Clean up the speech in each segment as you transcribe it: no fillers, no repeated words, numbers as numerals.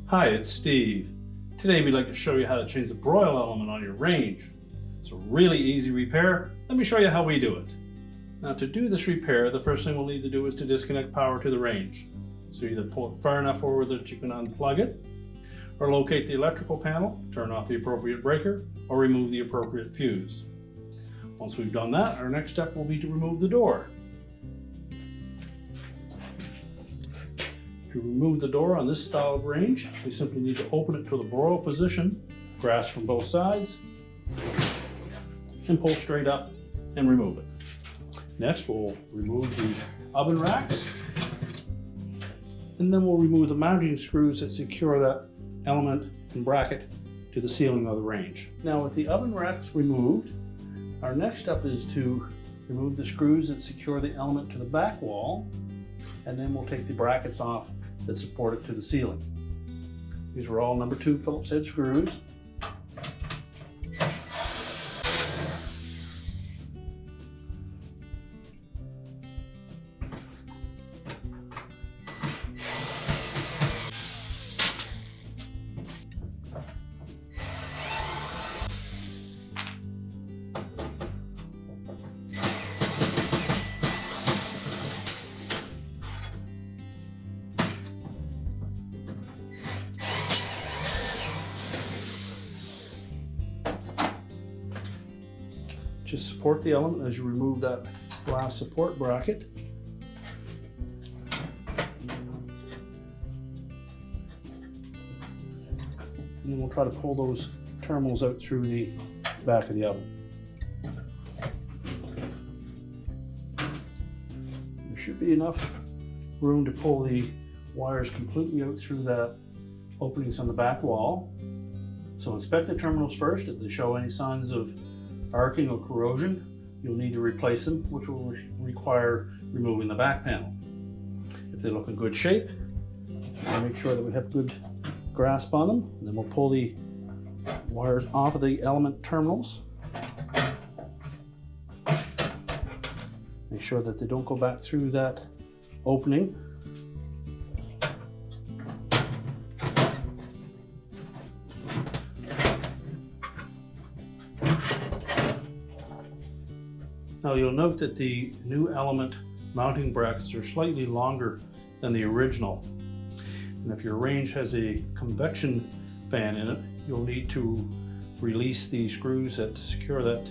Hi, it's Steve. Today we'd like to show you how to change the broil element on your range. It's a really easy repair. Let me show you how we do it. Now, to do this repair, the first thing we'll need to do is to disconnect power to the range. So either pull it far enough forward that you can unplug it, or locate the electrical panel, turn off the appropriate breaker, or remove the appropriate fuse. Once we've done that, our next step will be to remove the door. To remove the door on this style of range, we simply need to open it to the broil position, grasp from both sides, and pull straight up and remove it. Next, we'll remove the oven racks, and then we'll remove the mounting screws that secure that element and bracket to the ceiling of the range. Now, with the oven racks removed, our next step is to remove the screws that secure the element to the back wall, and then we'll take the brackets off that support it to the ceiling. These are all number 2 Phillips head screws. Just support the element as you remove that glass support bracket. And then we'll try to pull those terminals out through the back of the oven. There should be enough room to pull the wires completely out through the openings on the back wall. So inspect the terminals first. If they show any signs of arcing or corrosion, you'll need to replace them, which will require removing the back panel. If they look in good shape, we'll make sure that we have good grasp on them, and then we'll pull the wires off of the element terminals. Make sure that they don't go back through that opening. Now, you'll note that the new element mounting brackets are slightly longer than the original. And if your range has a convection fan in it, you'll need to release the screws that secure that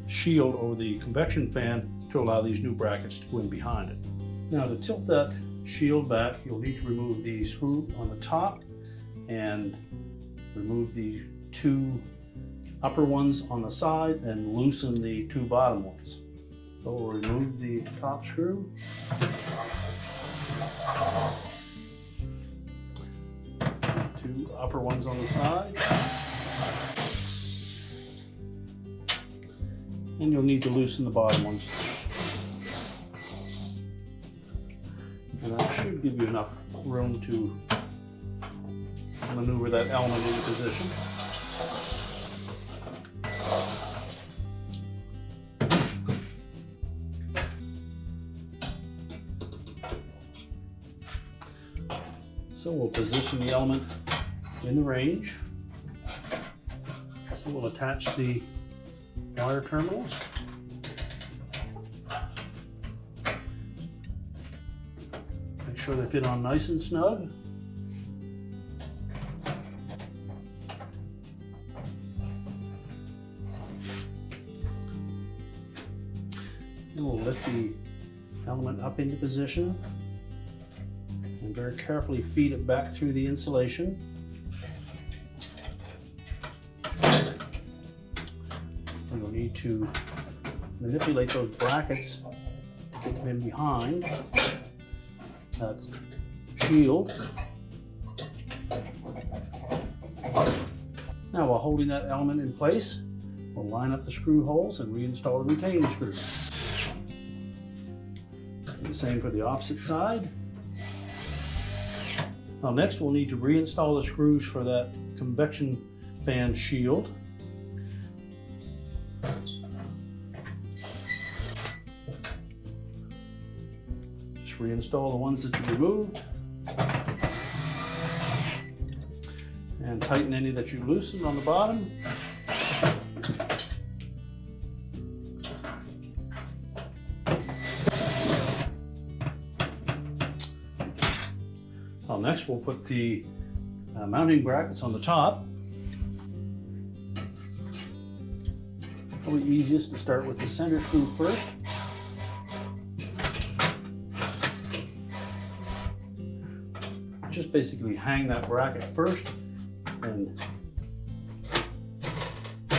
shield over the convection fan to allow these new brackets to go in behind it. Now, to tilt that shield back, you'll need to remove the screw on the top and remove the 2 upper ones on the side and loosen the 2 bottom ones. So we'll remove the top screw. 2 upper ones on the side. And you'll need to loosen the bottom ones. And that should give you enough room to maneuver that element into position. So we'll position the element in the range. So we'll attach the wire terminals. Make sure they fit on nice and snug. And we'll lift the element up into position and very carefully feed it back through the insulation. And you'll need to manipulate those brackets to get them in behind that shield. Now, while holding that element in place, we'll line up the screw holes and reinstall the retaining screws. Do the same for the opposite side. Now, next we'll need to reinstall the screws for that convection fan shield. Just reinstall the ones that you removed. And tighten any that you loosened on the bottom. Well, next we'll put the mounting brackets on the top. Probably easiest to start with the center screw first. Just basically hang that bracket first and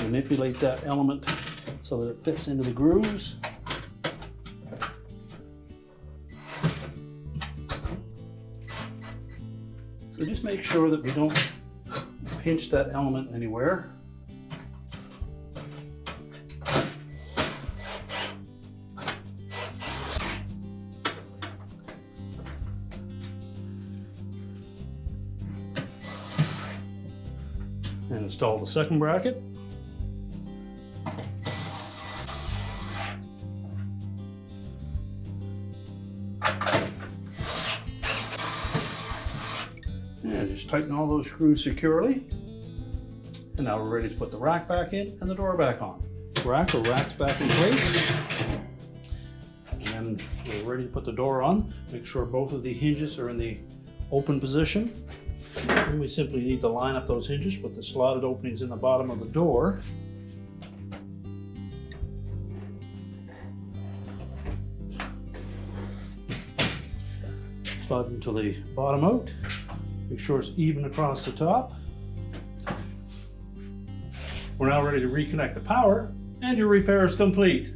manipulate that element so that it fits into the grooves. So just make sure that we don't pinch that element anywhere. And install the second bracket. And just tighten all those screws securely. And now we're ready to put the rack back in and the door back on. Rack or racks back in place. And then we're ready to put the door on. Make sure both of the hinges are in the open position. And we simply need to line up those hinges with the slotted openings in the bottom of the door. Slide into the bottom out. Make sure it's even across the top. We're now ready to reconnect the power, and your repair is complete.